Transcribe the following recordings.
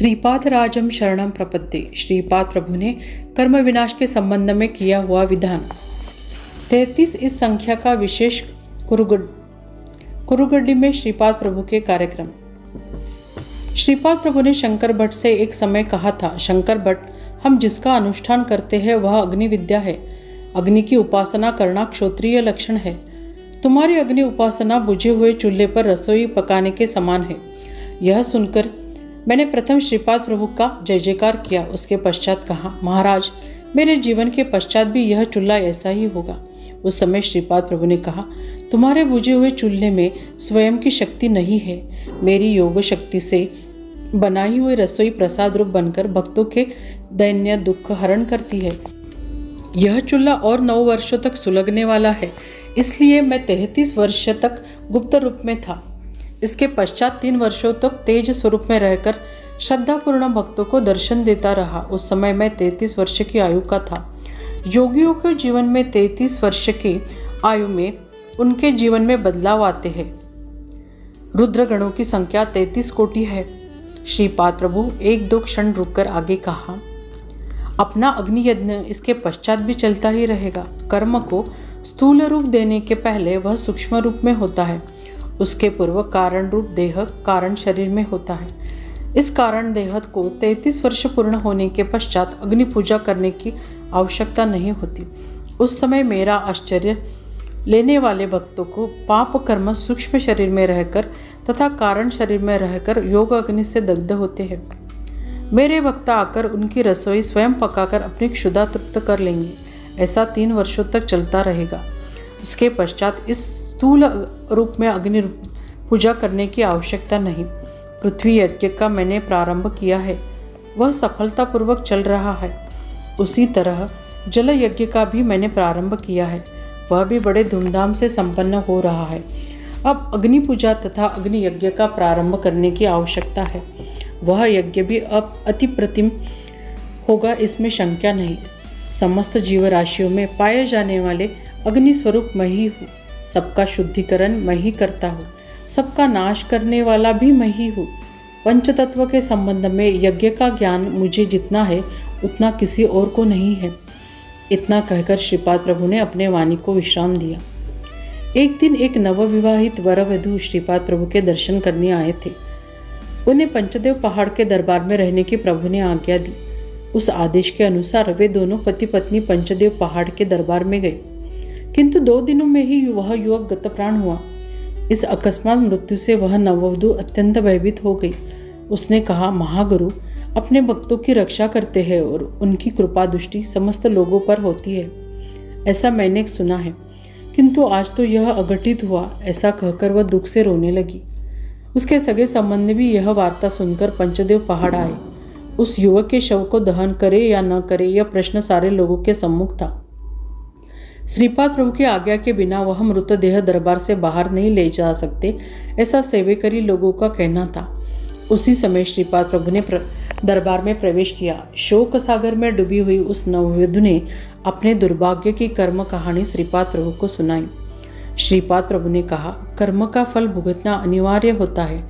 श्रीपाद राजम शरणम प्रपत्ति। श्रीपाद प्रभु ने कर्म विनाश के संबंध में किया हुआ विधान 33 इस संख्या का विशेष कुरुगड्डी में श्रीपाद प्रभु के कार्यक्रम। श्रीपाद प्रभु ने शंकर भट्ट से एक समय कहा था, शंकर भट्ट, हम जिसका अनुष्ठान करते हैं वह अग्नि विद्या है। अग्नि की उपासना करना क्षत्रिय लक्षण है। तुम्हारी अग्नि उपासना बुझे हुए चूल्हे पर रसोई पकाने के समान है। यह सुनकर मैंने प्रथम श्रीपाद प्रभु का जय जयकार किया। उसके पश्चात कहा, महाराज, मेरे जीवन के पश्चात भी यह चूल्हा ऐसा ही होगा। उस समय श्रीपाद प्रभु ने कहा, तुम्हारे बुझे हुए चूल्हे में स्वयं की शक्ति नहीं है। मेरी योग शक्ति से बनाई हुई रसोई प्रसाद रूप बनकर भक्तों के दैन्य दुख हरण करती है। यह चूल्हा और 9 वर्षों तक सुलगने वाला है, इसलिए मैं 33 वर्ष तक गुप्त रूप में था। इसके पश्चात 3 वर्षों तक तेज स्वरूप में रहकर श्रद्धापूर्ण भक्तों को दर्शन देता रहा। उस समय मैं 33 वर्ष की आयु का था। योगियों के जीवन में 33 वर्ष की आयु में उनके जीवन में बदलाव आते हैं। रुद्रगणों की संख्या 33 कोटि है। श्रीपाद प्रभु 1-2 क्षण रुककर आगे कहा, अपना अग्नि यज्ञ इसके पश्चात भी चलता ही रहेगा। कर्म को स्थूल रूप देने के पहले वह सूक्ष्म रूप में होता है। उसके पूर्व कारण रूप देह कारण शरीर में होता है। इस कारण देह को 33 वर्ष पूर्ण होने के पश्चात अग्नि पूजा करने की आवश्यकता नहीं होती। उस समय मेरा आश्चर्य लेने वाले भक्तों को पाप कर्म सूक्ष्म शरीर में रहकर तथा कारण शरीर में रहकर योग अग्नि से दग्ध होते हैं। मेरे भक्त आकर उनकी रसोई स्वयं पकाकर अपनी क्षुधा तृप्त कर लेंगे। ऐसा 3 वर्षों तक चलता रहेगा। उसके पश्चात इस स्थूल रूप में अग्नि पूजा करने की आवश्यकता नहीं। पृथ्वी यज्ञ का मैंने प्रारंभ किया है, वह सफलतापूर्वक चल रहा है। उसी तरह जल यज्ञ का भी मैंने प्रारंभ किया है, वह भी बड़े धूमधाम से संपन्न हो रहा है। अब अग्नि पूजा तथा अग्नि यज्ञ का प्रारंभ करने की आवश्यकता है। वह यज्ञ भी अब अति प्रतिम होगा, इसमें शंका नहीं। समस्त जीव राशियों में पाए जाने वाले अग्नि स्वरूप मैं ही हूँ। सबका शुद्धिकरण मैं ही करता हूँ। सबका नाश करने वाला भी मैं ही हूँ। पंचतत्व के संबंध में यज्ञ का ज्ञान मुझे जितना है उतना किसी और को नहीं है। इतना कहकर श्रीपाद प्रभु ने अपने वाणी को विश्राम दिया। एक दिन एक नवविवाहित वर वधू श्रीपाद प्रभु के दर्शन करने आए थे। उन्हें पंचदेव पहाड़ के दरबार में रहने की प्रभु ने आज्ञा दी। उस आदेश के अनुसार वे दोनों पति पत्नी पंचदेव पहाड़ के दरबार में गए, किंतु 2 दिनों में ही वह युवक गतप्राण हुआ। इस अकस्मात मृत्यु से वह नववधू अत्यंत भयभीत हो गई। उसने कहा, महागुरु अपने भक्तों की रक्षा करते हैं और उनकी कृपा दृष्टि समस्त लोगों पर होती है, ऐसा मैंने सुना है, किंतु आज तो यह अघटित हुआ। ऐसा कहकर वह दुख से रोने लगी। उसके सगे संबंधी भी यह वार्ता सुनकर पंचदेव पहाड़ आए। उस युवक के शव को दहन करे या न करे यह प्रश्न सारे लोगों के सम्मुख था। श्रीपाद प्रभु की आज्ञा के बिना वह मृतदेह दरबार से बाहर नहीं ले जा सकते, ऐसा सेवेकरी लोगों का कहना था। उसी समय श्रीपाद प्रभु ने दरबार में प्रवेश किया। शोक सागर में डूबी हुई उस नववधू ने अपने दुर्भाग्य की कर्म कहानी श्रीपाद प्रभु को सुनाई। श्रीपाद प्रभु ने कहा, कर्म का फल भुगतना अनिवार्य होता है।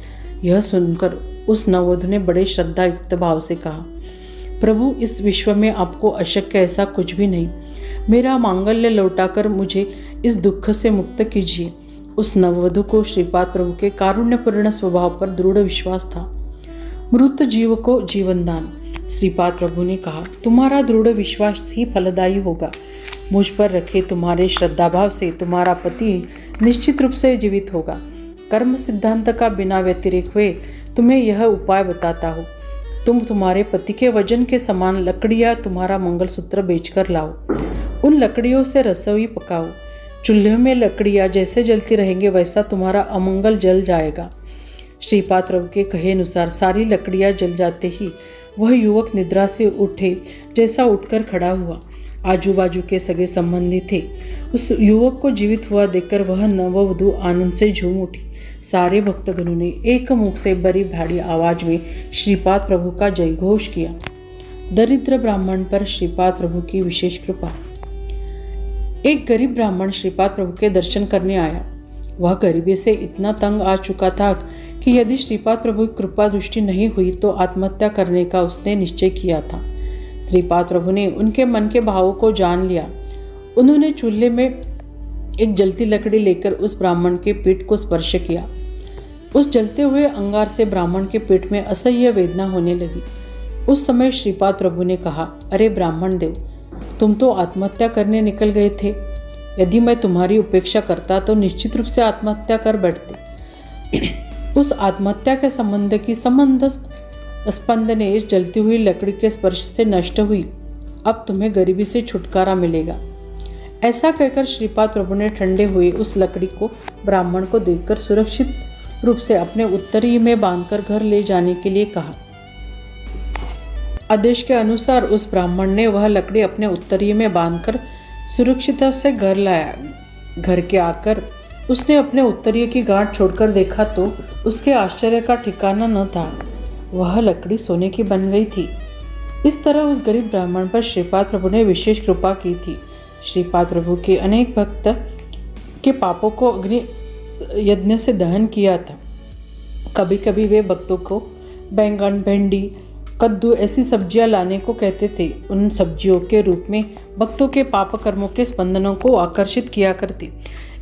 यह सुनकर उस नववधू ने बड़े श्रद्धा युक्त भाव से कहा, प्रभु, इस विश्व में आपको अशक्य ऐसा कुछ भी नहीं। मेरा मांगल्य लौटाकर मुझे इस दुख से मुक्त कीजिए। उस नववधू को श्रीपाद प्रभु के कारुण्यपूर्ण स्वभाव पर दृढ़ विश्वास था। मृत जीव को जीवन दान। श्रीपाद प्रभु ने कहा, तुम्हारा दृढ़ विश्वास ही फलदायी होगा। मुझ पर रखे तुम्हारे श्रद्धाभाव से तुम्हारा पति निश्चित रूप से जीवित होगा। कर्म सिद्धांत का बिना व्यतिरेक हुए तुम्हें यह उपाय बताता हूँ। तुम तुम्हारे पति के वजन के समान लकड़ियाँ तुम्हारा मंगलसूत्र बेचकर लाओ। उन लकड़ियों से रसोई पकाओ। चूल्हे में लकड़ियाँ जैसे जलती रहेंगे वैसा तुम्हारा अमंगल जल जाएगा। श्रीपाद प्रभु के कहे अनुसार सारी लकड़ियाँ जल जाते ही वह युवक निद्रा से उठे जैसा उठकर खड़ा हुआ। आजू बाजू के सगे संबंधी थे। उस युवक को जीवित हुआ देखकर वह नववधू आनंद से झूम उठी। सारे भक्तगणों ने एक मुख से बड़ी भारी आवाज में श्रीपाद प्रभु का जय घोष किया। दरिद्र ब्राह्मण पर श्रीपाद प्रभु की विशेष कृपा। एक गरीब ब्राह्मण श्रीपाद प्रभु के दर्शन करने आया। वह गरीबी से इतना तंग आ चुका था कि यदि श्रीपाद प्रभु की कृपा दृष्टि नहीं हुई तो आत्महत्या करने का उसने निश्चय किया था। श्रीपाद प्रभु ने उनके मन के भावों को जान लिया। उन्होंने चूल्हे में एक जलती लकड़ी लेकर उस ब्राह्मण के पीठ को स्पर्श किया। उस जलते हुए अंगार से ब्राह्मण के पेट में असह्य वेदना होने लगी। उस समय श्रीपाद प्रभु ने कहा, अरे ब्राह्मण देव, तुम तो आत्महत्या करने निकल गए थे। यदि मैं तुम्हारी उपेक्षा करता तो निश्चित रूप से आत्महत्या कर बैठते। उस आत्महत्या के संबंध की संबंध स्पंदने इस जलती हुई लकड़ी के स्पर्श से नष्ट हुई। अब तुम्हें गरीबी से छुटकारा मिलेगा। ऐसा कहकर श्रीपाद प्रभु ने ठंडे हुए उस लकड़ी को ब्राह्मण को देकर सुरक्षित रूप से अपने उत्तरीय में बांधकर घर ले जाने के लिए कहा। आदेश के अनुसार उस ब्राह्मण ने वह लकड़ी अपने उत्तरीय में बांधकर सुरक्षित से घर लाया। घर के आकर उसने अपने उत्तरीय की गांठ छोड़कर देखा तो उसके आश्चर्य का ठिकाना न था। वह लकड़ी सोने की बन गई थी। इस तरह उस गरीब ब्राह्मण पर श्रीपाद प्रभु ने विशेष कृपा की थी। श्रीपाद प्रभु के अनेक भक्त के पापों को अग्नि यज्ञ से दहन किया था। कभी कभी वे भक्तों को बैंगन, भिंडी, कद्दू ऐसी सब्जियां लाने को कहते थे। उन सब्जियों के रूप में भक्तों के पाप कर्मों के स्पंदनों को आकर्षित किया करती।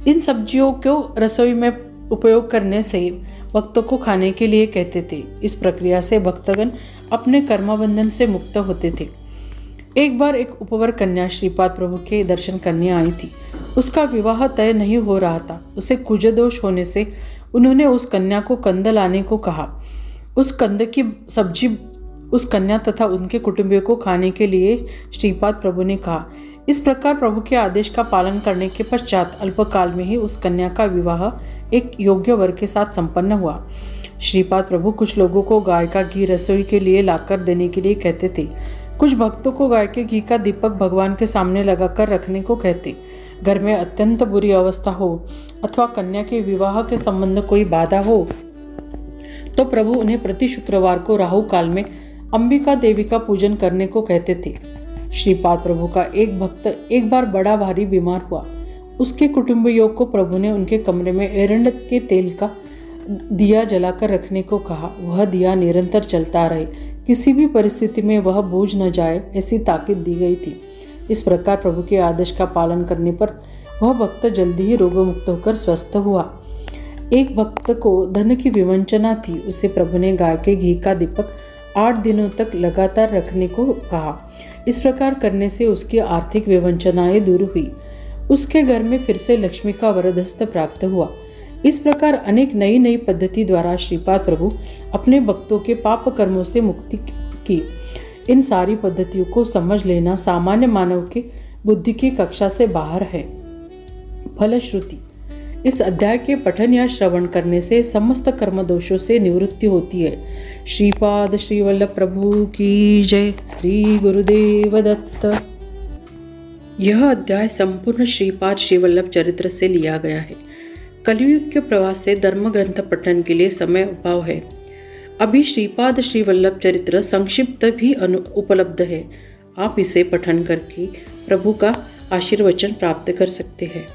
इन सब्जियों को रसोई में उपयोग करने से भक्तों को खाने के लिए कहते थे। इस प्रक्रिया से भक्तगण अपने कर्मबंधन से मुक्त होते थे। एक बार एक उपवर कन्या श्रीपाद प्रभु के दर्शन करने आई थी। उसका विवाह तय नहीं हो रहा था। उसे कुजदोष होने से उन्होंने उस कन्या को कंद लाने को कहा। उस कंद की सब्जी उस कन्या तथा उनके कुटुंबियों को खाने के लिए श्रीपाद प्रभु ने कहा। इस प्रकार प्रभु के आदेश का पालन करने के पश्चात अल्पकाल में ही उस कन्या का विवाह एक योग्य वर के साथ संपन्न हुआ। श्रीपाद प्रभु कुछ लोगों को गाय का घी रसोई के लिए लाकर देने के लिए कहते थे। कुछ भक्तों को गाय के घी का दीपक भगवान के सामने लगाकर रखने को कहते। घर में अत्यंत बुरी अवस्था हो अथवा कन्या के विवाह के संबंध कोई बाधा हो तो प्रभु उन्हें प्रति शुक्रवार को राहु काल में अंबिका देवी का पूजन करने को कहते थे। श्रीपाद प्रभु का एक भक्त एक बार बड़ा भारी बीमार हुआ। उसके कुटुंबियों को प्रभु ने उनके कमरे में एरंड के तेल का दिया जलाकर रखने को कहा। वह दिया निरंतर चलता रहे, किसी भी परिस्थिति में वह बूझ न जाए, ऐसी ताकीद दी गई थी। इस प्रकार प्रभु के आदेश का पालन करने पर वह भक्त जल्दी ही रोगमुक्त होकर स्वस्थ हुआ। एक भक्त को धन की विवंचना थी। उसे प्रभु ने गाय के घी का दीपक 8 दिनों तक लगातार रखने को कहा। इस प्रकार करने से उसकी आर्थिक विवंचनाएं दूर हुई। उसके घर में फिर से लक्ष्मी का वरदहस्त प्राप्त हुआ। इस प्रकार अनेक नई नई पद्धति द्वारा श्रीपाद प्रभु अपने भक्तों के पाप कर्मों से मुक्ति की। इन सारी पद्धतियों को समझ लेना सामान्य मानव के बुद्धि की कक्षा से बाहर है। फलश्रुति, इस अध्याय के पठन या श्रवण करने से समस्त कर्म दोषों से निवृत्ति होती है। श्रीपाद श्री वल्लभ प्रभु की जय। श्री गुरुदेव दत्त। यह अध्याय संपूर्ण श्रीपाद श्री वल्लभ चरित्र से लिया गया है। कलियुग के प्रवास से धर्म ग्रंथ पठन के लिए समय अभाव है। अभी श्रीपाद श्री वल्लभ चरित्र संक्षिप्त भी उपलब्ध है। आप इसे पठन करके प्रभु का आशीर्वचन प्राप्त कर सकते हैं।